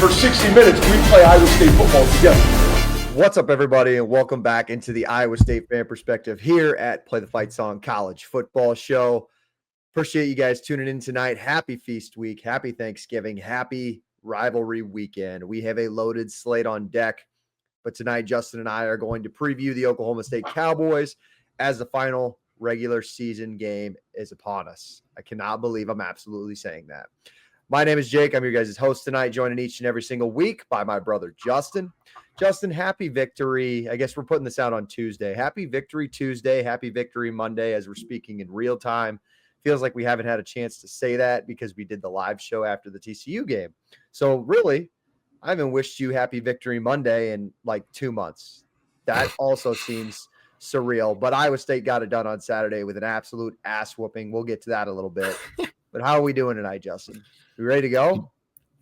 for 60 minutes, we play Iowa State football together. What's up, everybody, and welcome back into the Iowa State Fan Perspective here at Play the Fight Song College Football Show. Appreciate you guys tuning in tonight. Happy Feast Week, happy Thanksgiving, happy rivalry weekend. We have a loaded slate on deck, but tonight Justin and I are going to preview the Oklahoma State Cowboys as the final regular season game is upon us. I cannot believe I'm absolutely saying that. My name is Jake. I'm your guys' host tonight, joined each and every single week by my brother, Justin. Justin, happy victory. I guess we're putting this out on Tuesday. Happy Victory Tuesday. Happy Victory Monday as we're speaking in real time. Feels like we haven't had a chance to say that because we did the live show after the TCU game. So really, I haven't wished you happy Victory Monday in like 2 months. That also seems surreal. But Iowa State got it done on Saturday with an absolute ass whooping. We'll get to that a little bit. But how are we doing tonight, Justin? We ready to go?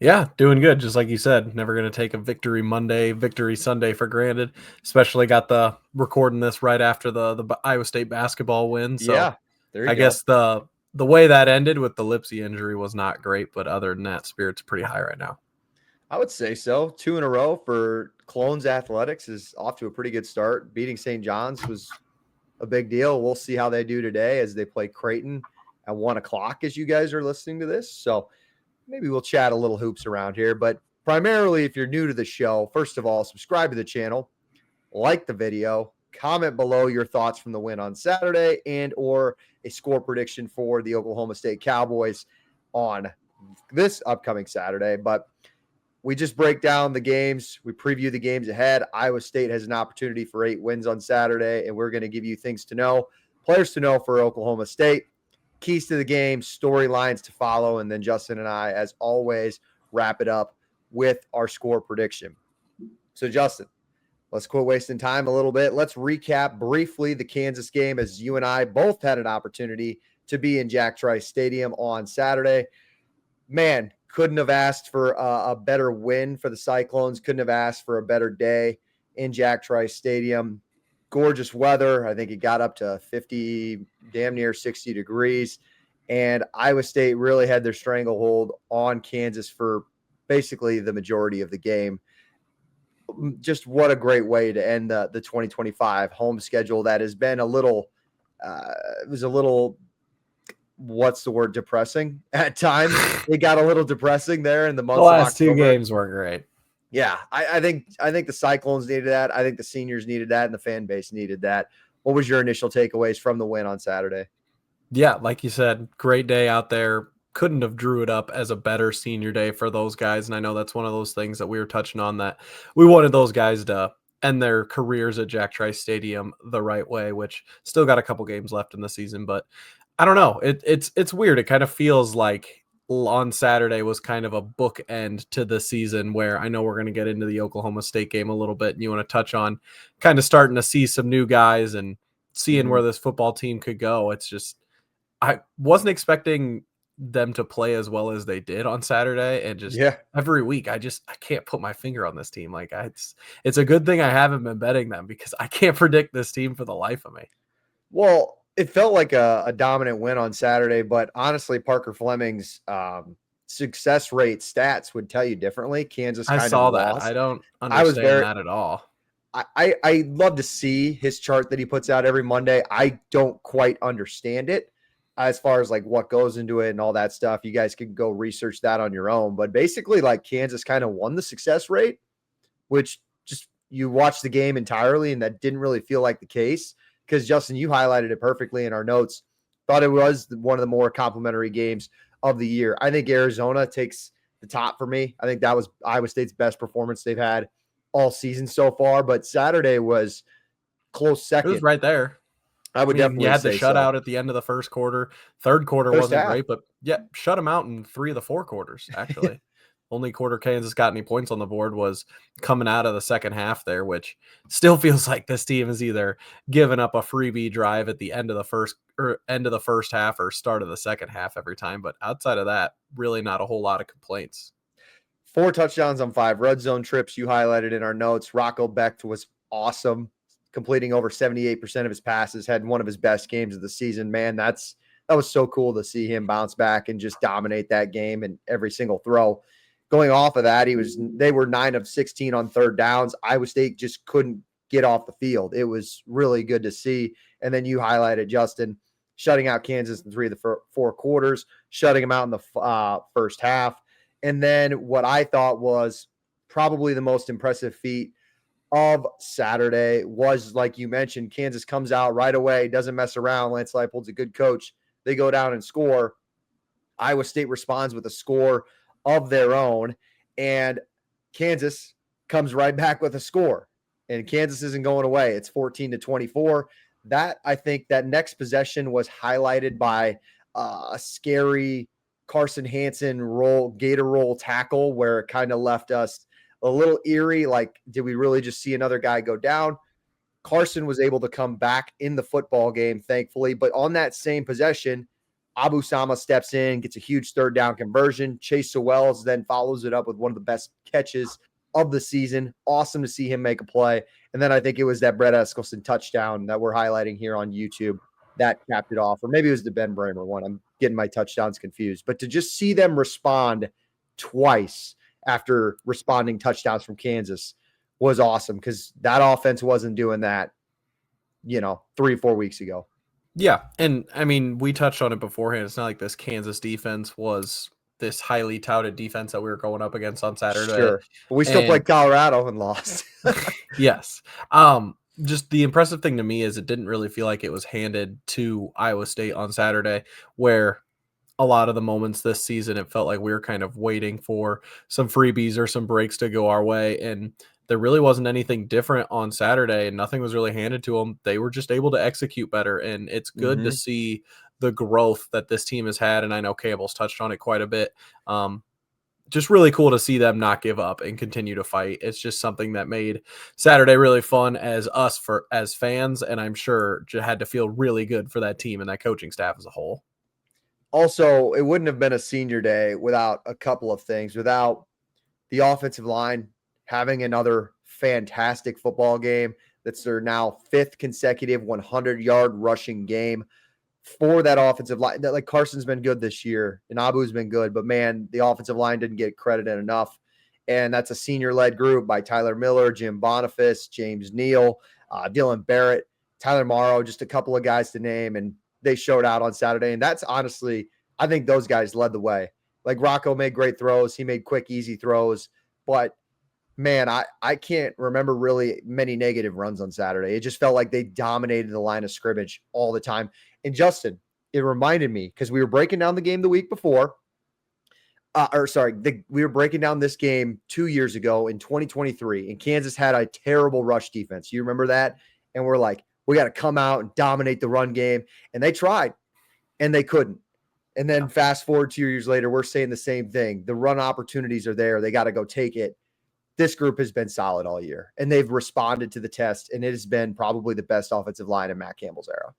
Yeah, doing good. Just like you said, never going to take a Victory Monday, Victory Sunday for granted. Especially got the recording this right after the Iowa State basketball win. So yeah, there you go. guess the way that ended with the Lipsy injury was not great, but other than that, spirit's pretty high right now. I would say so. 2 in a row for Clones Athletics is off to a pretty good start. Beating St. John's was a big deal. We'll see how they do today as they play Creighton at 1 o'clock as you guys are listening to this. So maybe we'll chat a little hoops around here. But primarily, if you're new to the show, first of all, subscribe to the channel, like the video, comment below your thoughts from the win on Saturday and or a score prediction for the Oklahoma State Cowboys on this upcoming Saturday. But we just break down the games. We preview the games ahead. Iowa State has an opportunity for 8 wins on Saturday, and we're going to give you things to know, players to know for Oklahoma State, keys to the game, storylines to follow, and then Justin and I, as always, wrap it up with our score prediction. So, Justin, let's quit wasting time a little bit. Let's recap briefly the Kansas game as you and I both had an opportunity to be in Jack Trice Stadium on Saturday. Man, couldn't have asked for a better win for the Cyclones. Couldn't have asked for a better day in Jack Trice Stadium. Gorgeous weather. I think it got up to 50, damn near 60 degrees. And Iowa State really had their stranglehold on Kansas for basically the majority of the game. Just what a great way to end the 2025 home schedule that has been a little, it was a little, what's the word, depressing at times. It got a little depressing there in the month. The last 2 games were great. Yeah, I think the Cyclones needed that. I think the seniors needed that, and the fan base needed that. What was your initial takeaways from the win on Saturday? Yeah, like you said, great day out there. Couldn't have drew it up as a better senior day for those guys. And I know that's one of those things that we were touching on, that we wanted those guys to end their careers at Jack Trice Stadium the right way, which still got a couple games left in the season. But I don't know. It's weird. It kind of feels like on Saturday was kind of a bookend to the season, where I know we're going to get into the Oklahoma State game a little bit, and you want to touch on kind of starting to see some new guys and seeing where this football team could go. It's just, I wasn't expecting them to play as well as they did on Saturday, and just every week I can't put my finger on this team. Like it's a good thing I haven't been betting them, because I can't predict this team for the life of me. Well, it felt like a dominant win on Saturday, but honestly, Parker Fleming's success rate stats would tell you differently. Kansas kind I saw of that. lost. I don't understand that at all. I love to see his chart that he puts out every Monday. I don't quite understand it as far as like what goes into it and all that stuff. You guys can go research that on your own. But basically, like, Kansas kind of won the success rate, which just, you watch the game entirely, and that didn't really feel like the case. Because, Justin, you highlighted it perfectly in our notes. Thought it was one of the more complimentary games of the year. I think Arizona takes the top for me. I think that was Iowa State's best performance they've had all season so far. But Saturday was close second. It was right there. I would definitely say you had the shutout so. at the end of the first quarter. Third quarter wasn't great, but yeah, shut them out in 3 of the 4 quarters, actually. Only quarter Kansas got any points on the board was coming out of the second half there, which still feels like this team is either giving up a freebie drive at the end of the first half or start of the second half every time. But outside of that, really not a whole lot of complaints. 4 touchdowns on 5 red zone trips you highlighted in our notes. Rocco Becht was awesome, completing over 78% of his passes, had one of his best games of the season. Man, that was so cool to see him bounce back and just dominate that game and every single throw. going off of that, they were 9 of 16 on third downs. Iowa State just couldn't get off the field. It was really good to see. And then you highlighted, Justin, shutting out Kansas in 3 of the 4 quarters, shutting them out in the first half. And then what I thought was probably the most impressive feat of Saturday was, like you mentioned, Kansas comes out right away, doesn't mess around. Lance Leipold's a good coach. They go down and score. Iowa State responds with a score of their own, and Kansas comes right back with a score. And Kansas isn't going away. It's 14-24. That, I think, that next possession was highlighted by a scary Carson Hansen gator roll tackle where it kind of left us a little eerie. Like, did we really just see another guy go down? Carson was able to come back in the football game, thankfully. But on that same possession, Abu Sama steps in, gets a huge third down conversion. Chase Sowells then follows it up with one of the best catches of the season. Awesome to see him make a play. And then I think it was that Brett Eskelson touchdown that we're highlighting here on YouTube that capped it off. Or maybe it was the Ben Bramer one. I'm getting my touchdowns confused. But to just see them respond twice after responding touchdowns from Kansas was awesome, because that offense wasn't doing that, 3-4 weeks ago. Yeah. And I mean, we touched on it beforehand. It's not like this Kansas defense was this highly touted defense that we were going up against on Saturday. Sure. But we still played Colorado and lost. Yes. Just the impressive thing to me is it didn't really feel like it was handed to Iowa State on Saturday, where a lot of the moments this season, it felt like we were kind of waiting for some freebies or some breaks to go our way. And there really wasn't anything different on Saturday, and nothing was really handed to them. They were just able to execute better. And it's good to see the growth that this team has had. And I know Campbell's touched on it quite a bit. Just really cool to see them not give up and continue to fight. It's just something that made Saturday really fun as fans. And I'm sure had to feel really good for that team and that coaching staff as a whole. Also, it wouldn't have been a senior day without a couple of things, without the offensive line having another fantastic football game. That's their now 5th consecutive 100-yard rushing game for that offensive line. Like, Carson's been good this year and Abu's been good, but man, the offensive line didn't get credited enough. And that's a senior-led group by Tyler Miller, Jim Boniface, James Neal, Dylan Barrett, Tyler Morrow, just a couple of guys to name, and they showed out on Saturday. And that's honestly, I think those guys led the way. Like, Rocco made great throws. He made quick, easy throws, but man, I can't remember really many negative runs on Saturday. It just felt like they dominated the line of scrimmage all the time. And Justin, it reminded me, because we were breaking down the game the week before. We were breaking down this game 2 years ago in 2023, and Kansas had a terrible rush defense. You remember that? And we're like, we got to come out and dominate the run game. And they tried, and they couldn't. And then fast forward 2 years later, we're saying the same thing. The run opportunities are there. They got to go take it. This group has been solid all year, and they've responded to the test, and it has been probably the best offensive line in Matt Campbell's era.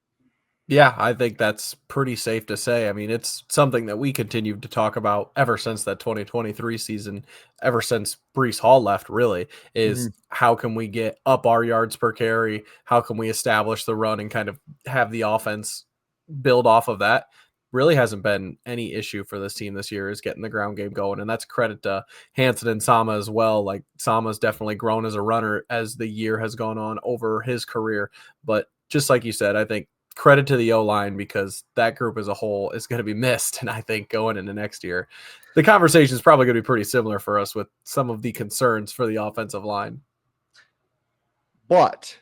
Yeah, I think that's pretty safe to say. I mean, it's something that we continued to talk about ever since that 2023 season, ever since Breece Hall left, really, is how can we get up our yards per carry? How can we establish the run and kind of have the offense build off of that? Really hasn't been any issue for this team this year, is getting the ground game going. And that's credit to Hansen and Sama as well. Like, Sama's definitely grown as a runner as the year has gone on over his career. But just like you said, I think credit to the O-line, because that group as a whole is going to be missed. And I think going into next year, the conversation is probably going to be pretty similar for us with some of the concerns for the offensive line. But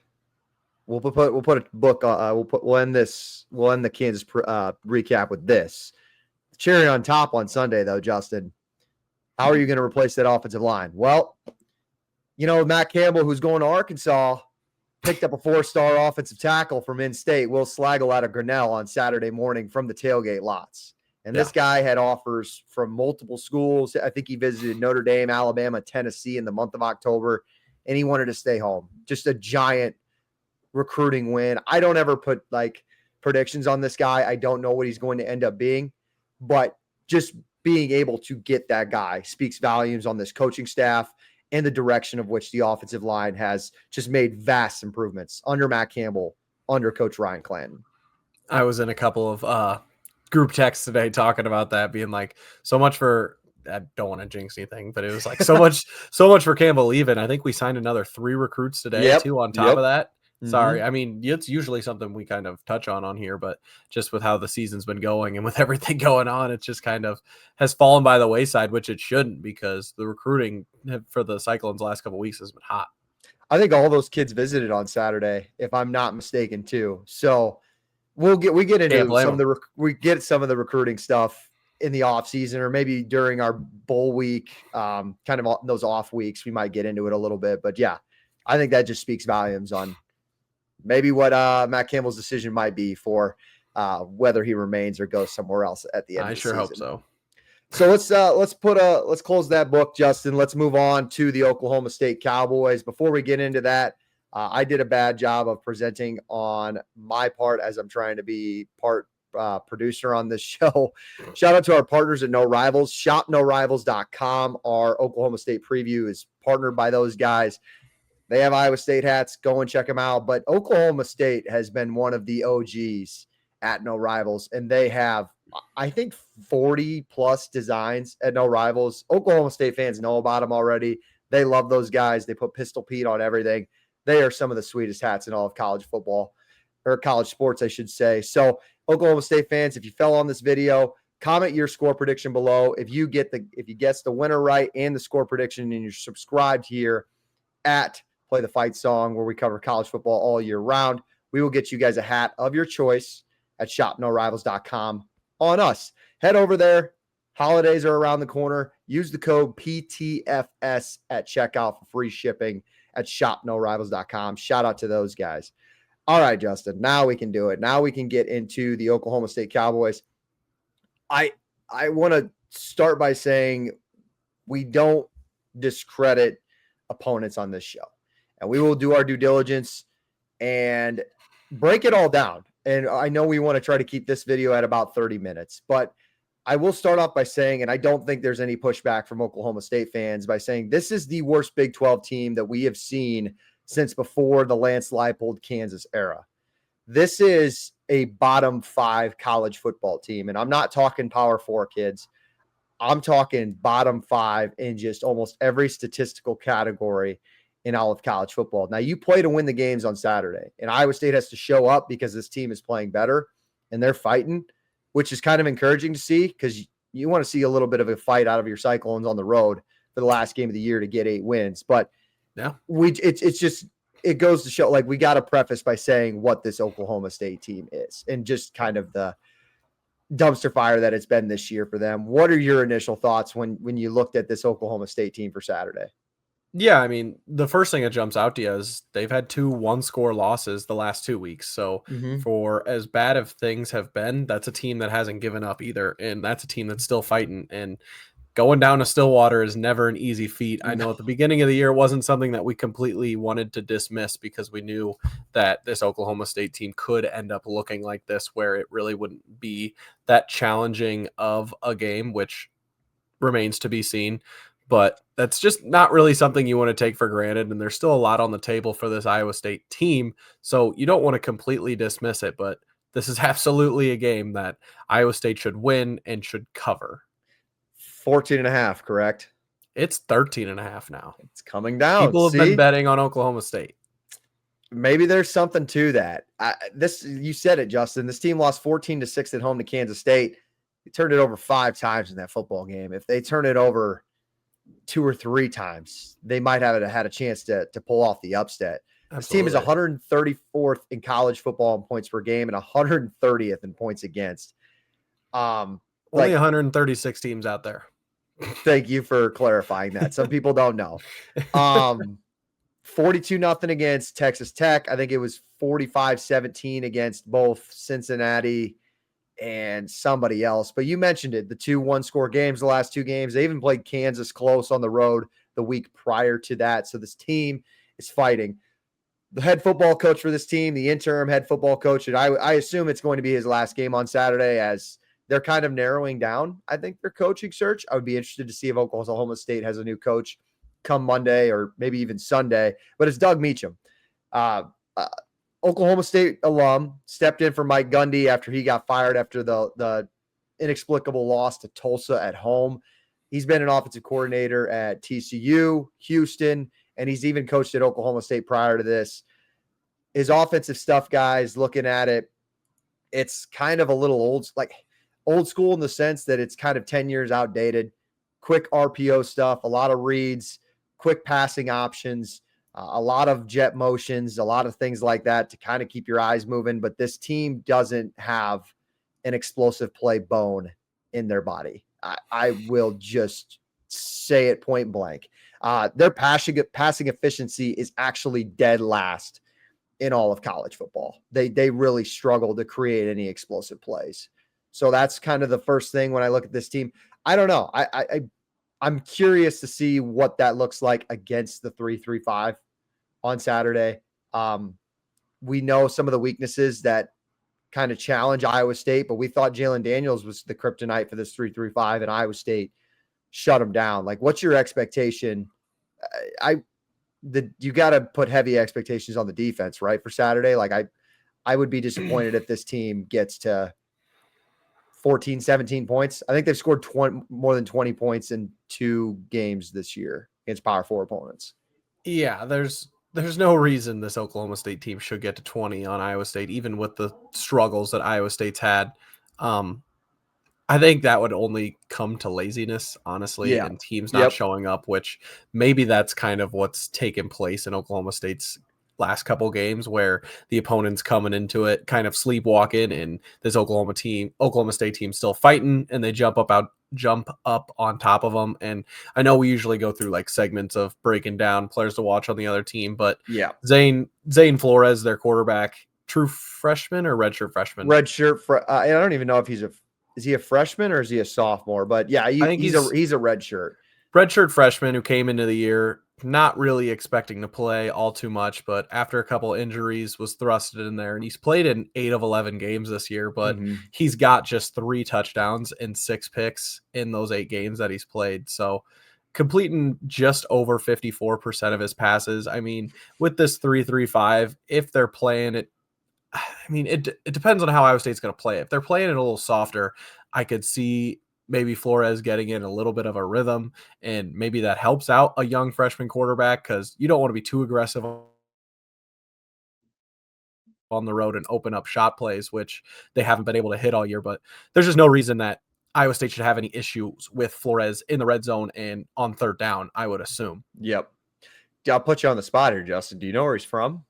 we'll put a book on. We'll end the Kansas recap with this. Cherry on top on Sunday, though, Justin. How are you going to replace that offensive line? Well, Matt Campbell, who's going to Arkansas, picked up a 4-star offensive tackle from in-state, Will Slagle, out of Grinnell on Saturday morning from the tailgate lots. And this guy had offers from multiple schools. I think he visited Notre Dame, Alabama, Tennessee in the month of October, and he wanted to stay home. Just a giant recruiting win. I don't ever put predictions on this guy. I don't know what he's going to end up being, but just being able to get that guy speaks volumes on this coaching staff and the direction of which the offensive line has just made vast improvements under Matt Campbell, under Coach Ryan Clanton. I was in a couple of group texts today talking about that, being like, so much for I don't want to jinx anything, but it was like so much for Campbell leaving. I think we signed another 3 recruits today too on top of that. Sorry. I mean, it's usually something we kind of touch on here, but just with how the season's been going and with everything going on, it just kind of has fallen by the wayside, which it shouldn't, because the recruiting for the Cyclones last couple of weeks has been hot. I think all those kids visited on Saturday, if I'm not mistaken, too. So we get into some of the recruiting stuff in the off season, or maybe during our bowl week, kind of those off weeks, we might get into it a little bit. But yeah, I think that just speaks volumes on maybe what Matt Campbell's decision might be for whether he remains or goes somewhere else at the end. I sure hope so. So let's close that book, Justin. Let's move on to the Oklahoma State Cowboys. Before we get into that, I did a bad job of presenting on my part, as I'm trying to be part producer on this show. Shout out to our partners at No Rivals. ShopNoRivals.com. Our Oklahoma State preview is partnered by those guys. They have Iowa State hats. Go and check them out. But Oklahoma State has been one of the OGs at No Rivals, and they have, I think, 40 plus designs at No Rivals. Oklahoma State fans know about them already. They love those guys. They put Pistol Pete on everything. They are some of the sweetest hats in all of college football, or college sports, I should say. So Oklahoma State fans, if you fell on this video, comment your score prediction below. If you guess the winner right and the score prediction, and you're subscribed here at Play the Fight Song, where we cover college football all year round, we will get you guys a hat of your choice at ShopNoRivals.com on us. Head over there. Holidays are around the corner. Use the code PTFS at checkout for free shipping at ShopNoRivals.com. Shout out to those guys. All right, Justin, now we can do it. Now we can get into the Oklahoma State Cowboys. I want to start by saying we don't discredit opponents on this show, and we will do our due diligence and break it all down. And I know we want to try to keep this video at about 30 minutes, but I will start off by saying, and I don't think there's any pushback from Oklahoma State fans, by saying this is the worst Big 12 team that we have seen since before the Lance Leipold Kansas era. This is a bottom 5 college football team. And I'm not talking Power 4 kids. I'm talking bottom 5 in just almost every statistical category in all of college football. Now, you play to win the games on Saturday, and Iowa State has to show up because this team is playing better and they're fighting, which is kind of encouraging to see, because you want to see a little bit of a fight out of your Cyclones on the road for the last game of the year to get 8 wins. But yeah, it goes to show, like, we got to preface by saying what this Oklahoma State team is and just kind of the dumpster fire that it's been this year for them. What are your initial thoughts when you looked at this Oklahoma State team for Saturday? Yeah, I mean, the first thing that jumps out to you is they've had 2 one-score losses the last 2 weeks. So for as bad as things have been, that's a team that hasn't given up either. And that's a team that's still fighting. And going down to Stillwater is never an easy feat. I know at the beginning of the year, it wasn't something that we completely wanted to dismiss, because we knew that this Oklahoma State team could end up looking like this, where it really wouldn't be that challenging of a game, which remains to be seen. But that's just not really something you want to take for granted. And there's still a lot on the table for this Iowa State team. So you don't want to completely dismiss it, but this is absolutely a game that Iowa State should win and should cover. 14.5, correct? It's 13.5 now. It's coming down. People have been betting on Oklahoma State. Maybe there's something to that. You said it, Justin. This team lost 14-6 at home to Kansas State. They turned it over 5 times in that football game. If they turn it over 2 or 3 times, they might have had a chance to pull off the upset. This team is 134th in college football in points per game and 130th in points against. Only 136 teams out there. Thank you for clarifying that. Some people don't know. 42-0 against Texas Tech. I think it was 45-17 against both Cincinnati and somebody else. But you mentioned it, the 2 one-score games, the last 2 games. They even played Kansas close on the road the week prior to that. So this team is fighting. The head football coach for this team, the interim head football coach, and I assume it's going to be his last game on Saturday, as they're kind of narrowing down, I think, their coaching search. I would be interested to see if Oklahoma State has a new coach come Monday or maybe even Sunday. But it's Doug Meacham. Oklahoma State alum, stepped in for Mike Gundy after he got fired after the inexplicable loss to Tulsa at home. He's been an offensive coordinator at TCU, Houston, and he's even coached at Oklahoma State prior to this. His offensive stuff, guys, looking at it, it's kind of a little old school in the sense that it's kind of 10 years outdated. Quick RPO stuff, a lot of reads, quick passing options, a lot of jet motions, a lot of things like that to kind of keep your eyes moving. But this team doesn't have an explosive play bone in their body. I will just say it point blank. Their passing efficiency is actually dead last in all of college football. They really struggle to create any explosive plays. So that's kind of the first thing when I look at this team. I don't know. I'm curious to see what that looks like against the 3-3-5 on Saturday. We know some of the weaknesses that kind of challenge Iowa State, but we thought Jalen Daniels was the kryptonite for this 3-3-5, and Iowa State shut him down. Like, what's your expectation? You got to put heavy expectations on the defense, right, for Saturday. Like, I would be disappointed if this team gets to 14, 17 points. I think they've scored more than 20 points in 2 games this year against Power 4 opponents. Yeah, there's no reason this Oklahoma State team should get to 20 on Iowa State, even with the struggles that Iowa State's had. I think that would only come to laziness, honestly, and teams not showing up, which maybe that's kind of what's taken place in Oklahoma State's last couple games, where the opponent's coming into it kind of sleepwalking, and this Oklahoma State team still fighting, and they jump up on top of them. And I know we usually go through like segments of breaking down players to watch on the other team, but Zane Flores, their quarterback, true freshman or redshirt freshman? Redshirt. I don't even know if is he a freshman or is he a sophomore? But yeah, I think he's a redshirt. Redshirt freshman who came into the year not really expecting to play all too much, but after a couple injuries was thrusted in there, and he's played in 8 of 11 games this year, but he's got just 3 touchdowns and 6 picks in those 8 games that he's played. So completing just over 54% of his passes. I mean, with this 3-3-5, if they're playing it, I mean, it depends on how Iowa State's going to play. If they're playing it a little softer, I could see maybe Flores getting in a little bit of a rhythm, and maybe that helps out a young freshman quarterback, because you don't want to be too aggressive on the road and open up shot plays, which they haven't been able to hit all year. But there's just no reason that Iowa State should have any issues with Flores in the red zone and on third down, I would assume. Yep. I'll put you on the spot here, Justin. Do you know where he's from?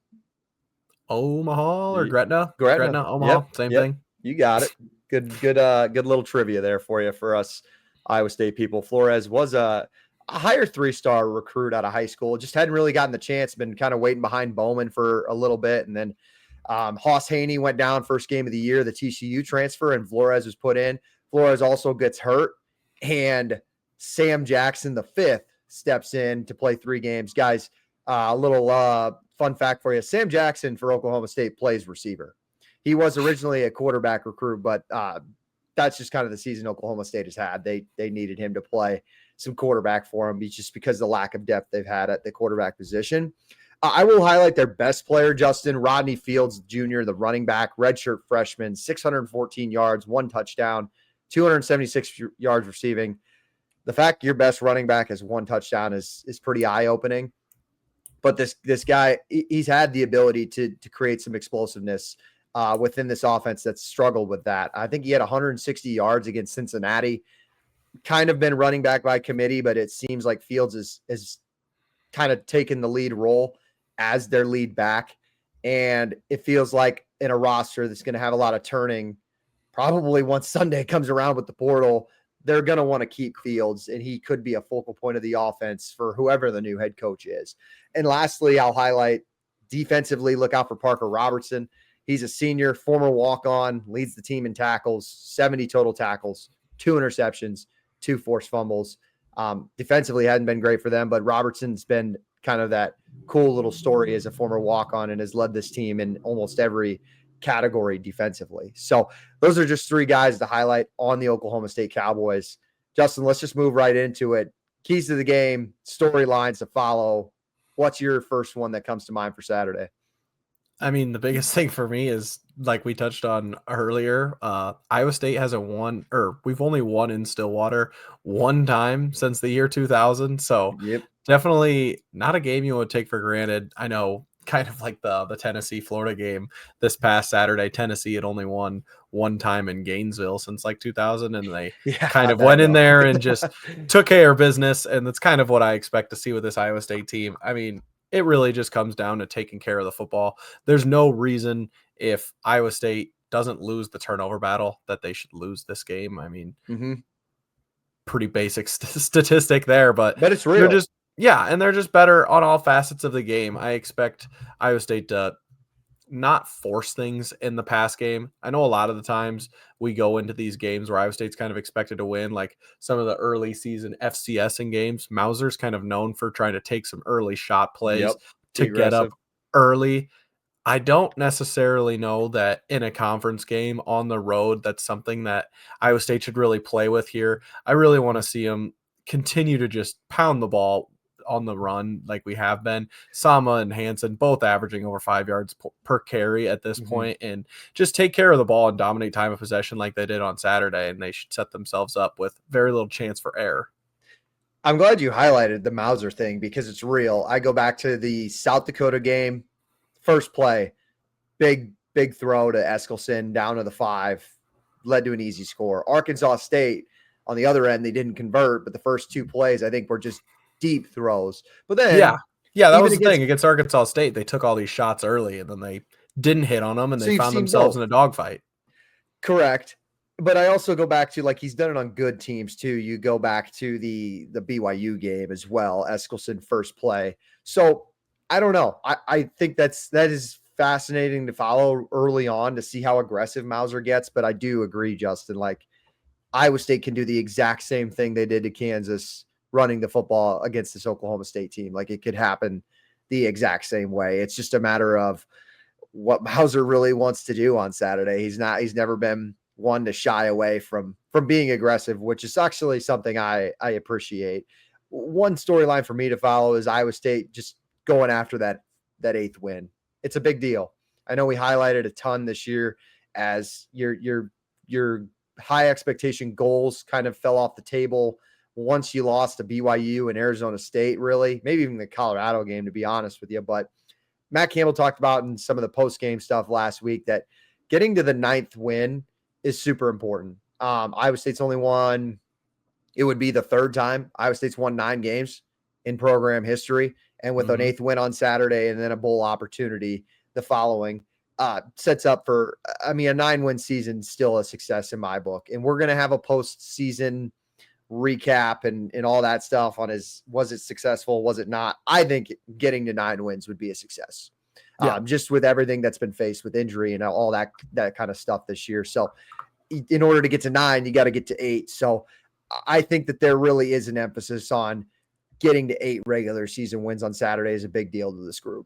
Omaha or Gretna? Gretna, Omaha, same thing. You got it. Good little trivia there for us Iowa State people. Flores was a higher 3-star recruit out of high school. Just hadn't really gotten the chance. Been kind of waiting behind Bowman for a little bit, and then Hoss Haney went down first game of the year, the TCU transfer, and Flores was put in. Flores also gets hurt, and Sam Jackson, the 5th, steps in to play 3 games. Guys, a little fun fact for you. Sam Jackson for Oklahoma State plays receiver. He was originally a quarterback recruit, but that's just kind of the season Oklahoma State has had. They needed him to play some quarterback for him just because of the lack of depth they've had at the quarterback position. I will highlight their best player, Justin, Rodney Fields Jr., the running back, redshirt freshman, 614 yards, 1 touchdown, 276 yards receiving. The fact your best running back has 1 touchdown is pretty eye-opening. But this guy, he's had the ability to create some explosiveness within this offense that's struggled with that. I think he had 160 yards against Cincinnati. Kind of been running back by committee, but it seems like Fields is kind of taken the lead role as their lead back. And it feels like in a roster that's going to have a lot of turning, probably once Sunday comes around with the portal, they're going to want to keep Fields, and he could be a focal point of the offense for whoever the new head coach is. And lastly, I'll highlight defensively, look out for Parker Robertson. He's a senior, former walk-on, leads the team in tackles, 70 total tackles, 2 interceptions, 2 forced fumbles. Defensively hadn't been great for them, but Robertson's been kind of that cool little story as a former walk-on and has led this team in almost every category defensively. So those are just 3 guys to highlight on the Oklahoma State Cowboys. Justin, let's just move right into it. Keys to the game, storylines to follow. What's your first one that comes to mind for Saturday? I mean, the biggest thing for me is like we touched on earlier, Iowa State hasn't won, or we've only won in Stillwater one time since the year 2000. So Yep. definitely not a game you would take for granted. I know, kind of like the Tennessee Florida game this past Saturday. Tennessee had only won one time in Gainesville since like 2000, and they Yeah. kind how'd of that went in go? there and just took care of business. And that's kind of what I expect to see with this Iowa State team. I mean, it really just comes down to taking care of the football. There's no reason if Iowa State doesn't lose the turnover battle that they should lose this game. I mean, Mhm. pretty basic statistic there, but But it's they're real. just, yeah, and they're just better on all facets of the game. I expect Iowa State to not force things in the pass game. I know a lot of the times we go into these games where Iowa State's kind of expected to win, like some of the early season FCS in games. Mauser's kind of known for trying to take some early shot plays Yep. Be to get up aggressive. early. I don't necessarily know that in a conference game on the road, that's something that Iowa State should really play with here. I really want to see them continue to just pound the ball on the run like we have been. Sama and Hansen both averaging over 5 yards per carry at this Mhm. point, and just take care of the ball and dominate time of possession like they did on Saturday, and they should set themselves up with very little chance for error. I'm glad you highlighted the Mauser thing because it's real. I go back to the South Dakota game, first play, big throw to Eskelson down to the 5, led to an easy score. Arkansas State, on the other end, they didn't convert, but the first 2 plays I think were just deep throws. But then Yeah, that even was the against thing against Arkansas State. They took all these shots early, and then they didn't hit on them, and so they you've found seen themselves both. in a dogfight. Correct. But I also go back to like he's done it on good teams too. You go back to the BYU game as well. Eskelson first play. So I don't know. I think that is fascinating to follow early on to see how aggressive Mauser gets. But I do agree, Justin. Like Iowa State can do the exact same thing they did to Kansas running the football against this Oklahoma State team. Like it could happen the exact same way. It's just a matter of what Mauser really wants to do on Saturday. He's never been one to shy away from being aggressive, which is actually something I appreciate. One storyline for me to follow is Iowa State just going after that 8th win. It's a big deal. I know we highlighted a ton this year as your high expectation goals kind of fell off the table once you lost to BYU and Arizona State, really, maybe even the Colorado game, to be honest with you. But Matt Campbell talked about in some of the post-game stuff last week that getting to the 9th win is super important. Iowa State's only won, it would be the 3rd time Iowa State's won 9 games in program history. And with an 8th win on Saturday and then a bowl opportunity the following, sets up for, I mean, a 9-win season, still a success in my book. And we're going to have a postseason recap and all that stuff on was it successful, was it not? I think getting to 9 wins would be a success. Yeah. Just with everything that's been faced with injury and all that kind of stuff this year. So in order to get to 9, you got to get to 8. So I think that there really is an emphasis on getting to 8 regular season wins on Saturday is a big deal to this group.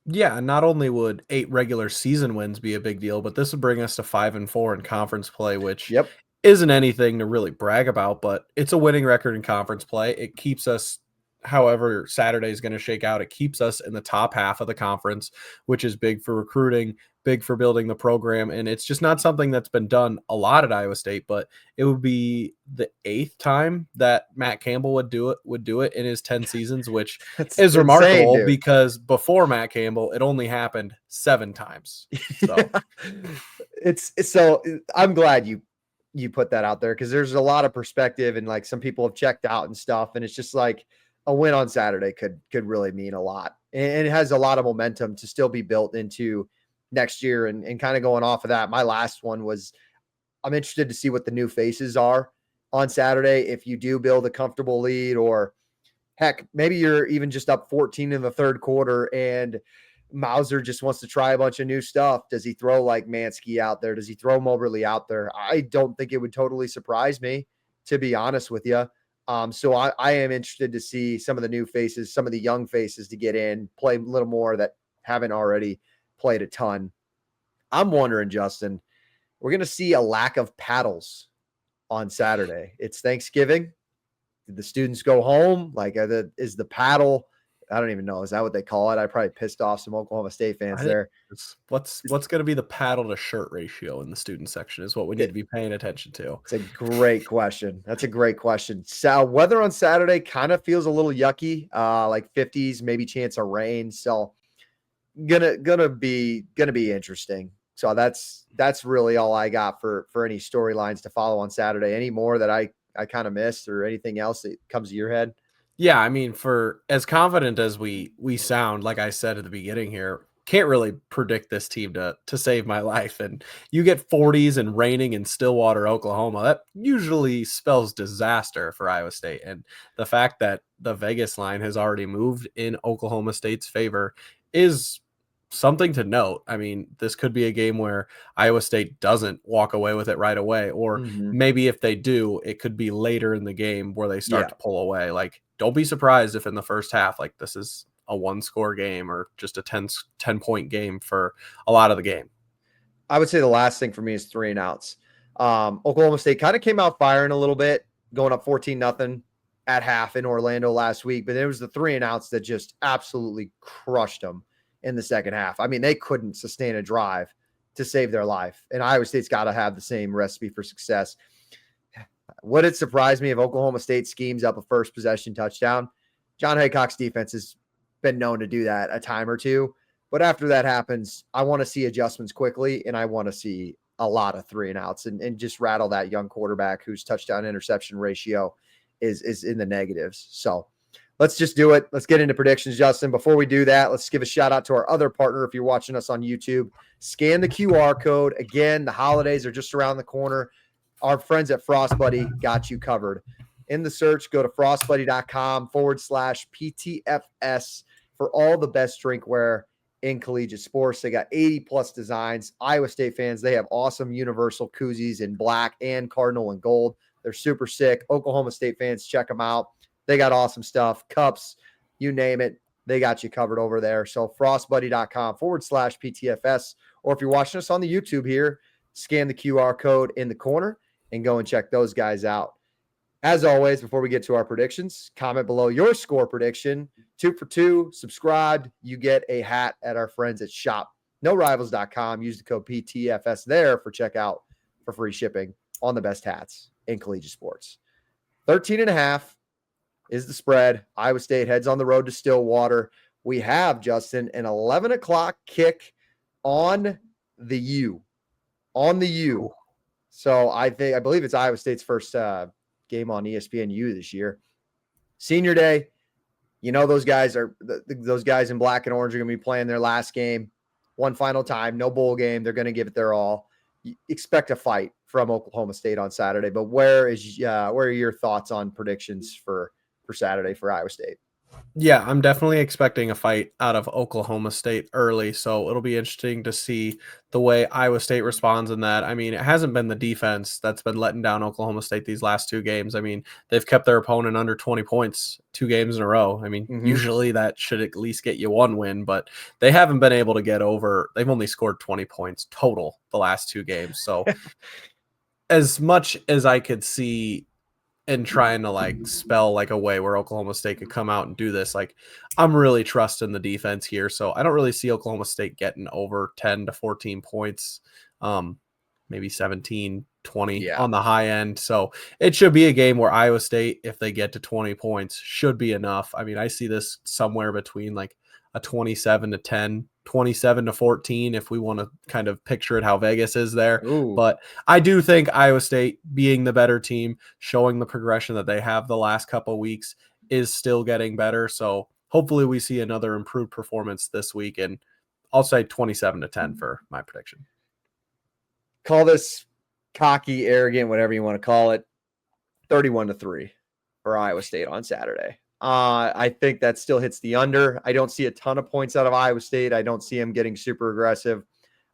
Yeah, and not only would 8 regular season wins be a big deal, but this would bring us to 5-4 in conference play, which Yep. isn't anything to really brag about, but it's a winning record in conference play. It keeps us, however Saturday is going to shake out, it keeps us in the top half of the conference, which is big for recruiting, big for building the program. And it's just not something that's been done a lot at Iowa State, but it would be the 8th time that Matt Campbell would do it in his 10 seasons, which That's is insane, remarkable dude. because before Matt Campbell, it only happened 7 times. So it's so I'm glad you put that out there because there's a lot of perspective and like some people have checked out and stuff. And it's just like a win on Saturday could really mean a lot. And it has a lot of momentum to still be built into next year. And kind of going off of that, my last one was I'm interested to see what the new faces are on Saturday. If you do build a comfortable lead or heck, maybe you're even just up 14 in the 3rd quarter and Mauser just wants to try a bunch of new stuff. Does he throw like Mansky out there? Does he throw Moberly out there? I don't think it would totally surprise me, to be honest with you. So I am interested to see some of the new faces, some of the young faces to get in, play a little more that haven't already played a ton. I'm wondering, Justin, we're going to see a lack of paddles on Saturday. It's Thanksgiving. Did the students go home? Like, is the paddle I don't even know. Is that what they call it? I probably pissed off some Oklahoma State fans there. What's going to be the paddle to shirt ratio in the student section is what we need to be paying attention to. It's a great question. That's a great question. So weather on Saturday kind of feels a little yucky, like 50s, maybe chance of rain. So gonna be interesting. So that's really all I got for any storylines to follow on Saturday. Any more that I kind of missed or anything else that comes to your head? Yeah, I mean, for as confident as we sound, like I said at the beginning here, can't really predict this team to save my life. And you get 40s and raining in Stillwater, Oklahoma. That usually spells disaster for Iowa State. And the fact that the Vegas line has already moved in Oklahoma State's favor is something to note. I mean, this could be a game where Iowa State doesn't walk away with it right away, or maybe if they do, it could be later in the game where they start to pull away. Like, don't be surprised if in the first half, like, this is a 1-score game or just a 10-point game for a lot of the game. I would say the last thing for me is 3 and outs. Oklahoma State kind of came out firing a little bit, going up 14-0 at half in Orlando last week, but it was the 3 and outs that just absolutely crushed them in the second half. I mean, they couldn't sustain a drive to save their life. And Iowa State's got to have the same recipe for success. Would it surprise me if Oklahoma State schemes up a first possession touchdown? John Haycock's defense has been known to do that a time or two. But after that happens, I want to see adjustments quickly, and I want to see a lot of 3 and outs and just rattle that young quarterback whose touchdown interception ratio is in the negatives. So let's just do it. Let's get into predictions, Justin. Before we do that, let's give a shout out to our other partner. If you're watching us on YouTube, scan the QR code. Again, the holidays are just around the corner. Our friends at Frost Buddy got you covered. In the search, go to frostbuddy.com/PTFS for all the best drinkware in collegiate sports. They got 80 plus designs. Iowa State fans, they have awesome universal koozies in black and cardinal and gold. They're super sick. Oklahoma State fans, check them out. They got awesome stuff, cups, you name it. They got you covered over there. So frostbuddy.com/PTFS. Or if you're watching us on the YouTube here, scan the QR code in the corner and go and check those guys out. As always, before we get to our predictions, comment below your score prediction. 2 for 2, subscribed. You get a hat at our friends at shop.norivals.com. Use the code PTFS there for checkout for free shipping on the best hats in collegiate sports. 13.5 is the spread. Iowa State heads on the road to Stillwater. We have, Justin, an 11 o'clock kick on the U. On the U. So I believe it's Iowa State's first game on ESPNU this year. Senior day, you know those guys in black and orange are going to be playing their last game one final time. No bowl game. They're going to give it their all. You expect a fight from Oklahoma State on Saturday, but where are your thoughts on predictions for Saturday for Iowa State? Yeah, I'm definitely expecting a fight out of Oklahoma State early, so it'll be interesting to see the way Iowa State responds in that. I mean, it hasn't been the defense that's been letting down Oklahoma State these last 2 games. I mean, they've kept their opponent under 20 points 2 games in a row. I mean, usually that should at least get you 1 win, but they haven't been able to get over. They've only scored 20 points total the last 2 games. So as much as I could see and trying to like spell like a way where Oklahoma State could come out and do this, like, I'm really trusting the defense here. So I don't really see Oklahoma State getting over 10 to 14 points, maybe 17, 20 on the high end. So it should be a game where Iowa State, if they get to 20 points, should be enough. I mean, I see this somewhere between like a 27-10, 27-14, if we want to kind of picture it how Vegas is there. Ooh. But I do think Iowa State, being the better team, showing the progression that they have the last couple of weeks, is still getting better. So hopefully we see another improved performance this week. And I'll say 27-10 for my prediction. Call this cocky, arrogant, whatever you want to call it, 31-3 for Iowa State on Saturday. I think that still hits the under. I don't see a ton of points out of Iowa State. I don't see them getting super aggressive.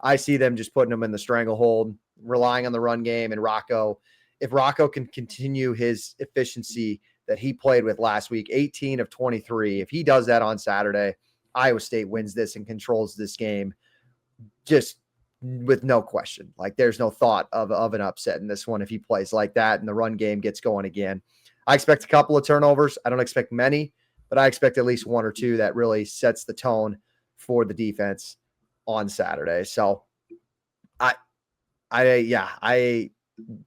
I see them just putting them in the stranglehold, relying on the run game. And Rocco, if Rocco can continue his efficiency that he played with last week, 18 of 23, if he does that on Saturday, Iowa State wins this and controls this game just with no question. Like, there's no thought of an upset in this one if he plays like that and the run game gets going again. I expect a couple of turnovers. I don't expect many, but I expect at least one or two that really sets the tone for the defense on Saturday. So I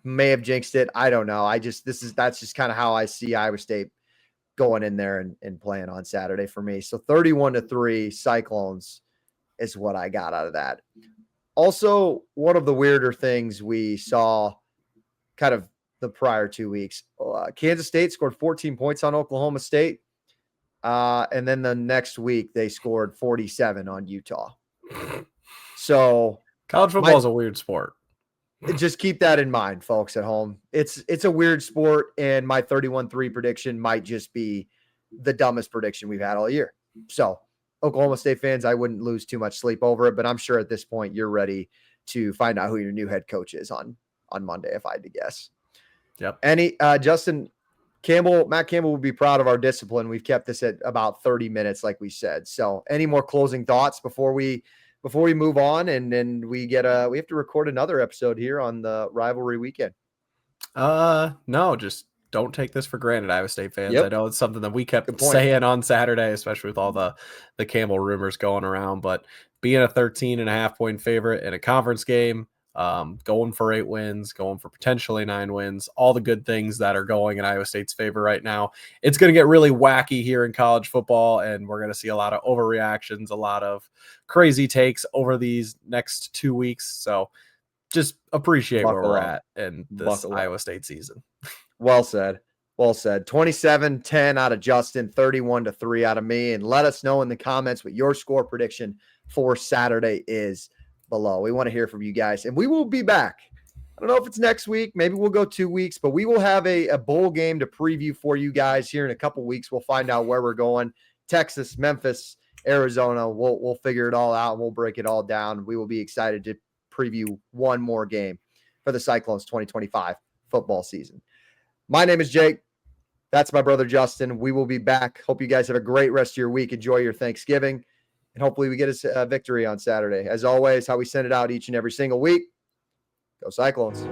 may have jinxed it. I don't know. That's just kind of how I see Iowa State going in there and playing on Saturday for me. So 31-3 Cyclones is what I got out of that. Also, one of the weirder things we saw kind of the prior 2 weeks, Kansas State scored 14 points on Oklahoma State. And then the next week they scored 47 on Utah. So college football is a weird sport. Just keep that in mind, folks at home. It's a weird sport, and my 31-3 prediction might just be the dumbest prediction we've had all year. So, Oklahoma State fans, I wouldn't lose too much sleep over it, but I'm sure at this point you're ready to find out who your new head coach is on Monday, if I had to guess. Yep. Justin Matt Campbell would be proud of our discipline. We've kept this at about 30 minutes, like we said. So, any more closing thoughts before we move on, and then we have to record another episode here on the rivalry weekend? No, just don't take this for granted, Iowa State fans. Yep. I know it's something that we kept saying on Saturday, especially with all the Campbell rumors going around, but being a 13.5-point favorite in a conference game, going for 8 wins, going for potentially 9 wins, all the good things that are going in Iowa State's favor right now. It's going to get really wacky here in college football, and we're going to see a lot of overreactions, a lot of crazy takes over these next 2 weeks. So just appreciate where we're at in this Iowa State season. Well said. 27-10 out of Justin, 31-3 out of me. And let us know in the comments what your score prediction for Saturday is below. We want to hear from you guys, and we will be back. I don't know if it's next week. Maybe we'll go 2 weeks, but we will have a bowl game to preview for you guys here in a couple weeks. We'll find out where we're going. Texas, Memphis, Arizona. We'll figure it all out, and we'll break it all down. We will be excited to preview one more game for the Cyclones 2025 football season. My name is Jake. That's my brother Justin. We will be back. Hope you guys have a great rest of your week. Enjoy your Thanksgiving. And hopefully we get a victory on Saturday. As always, how we send it out each and every single week. Go Cyclones.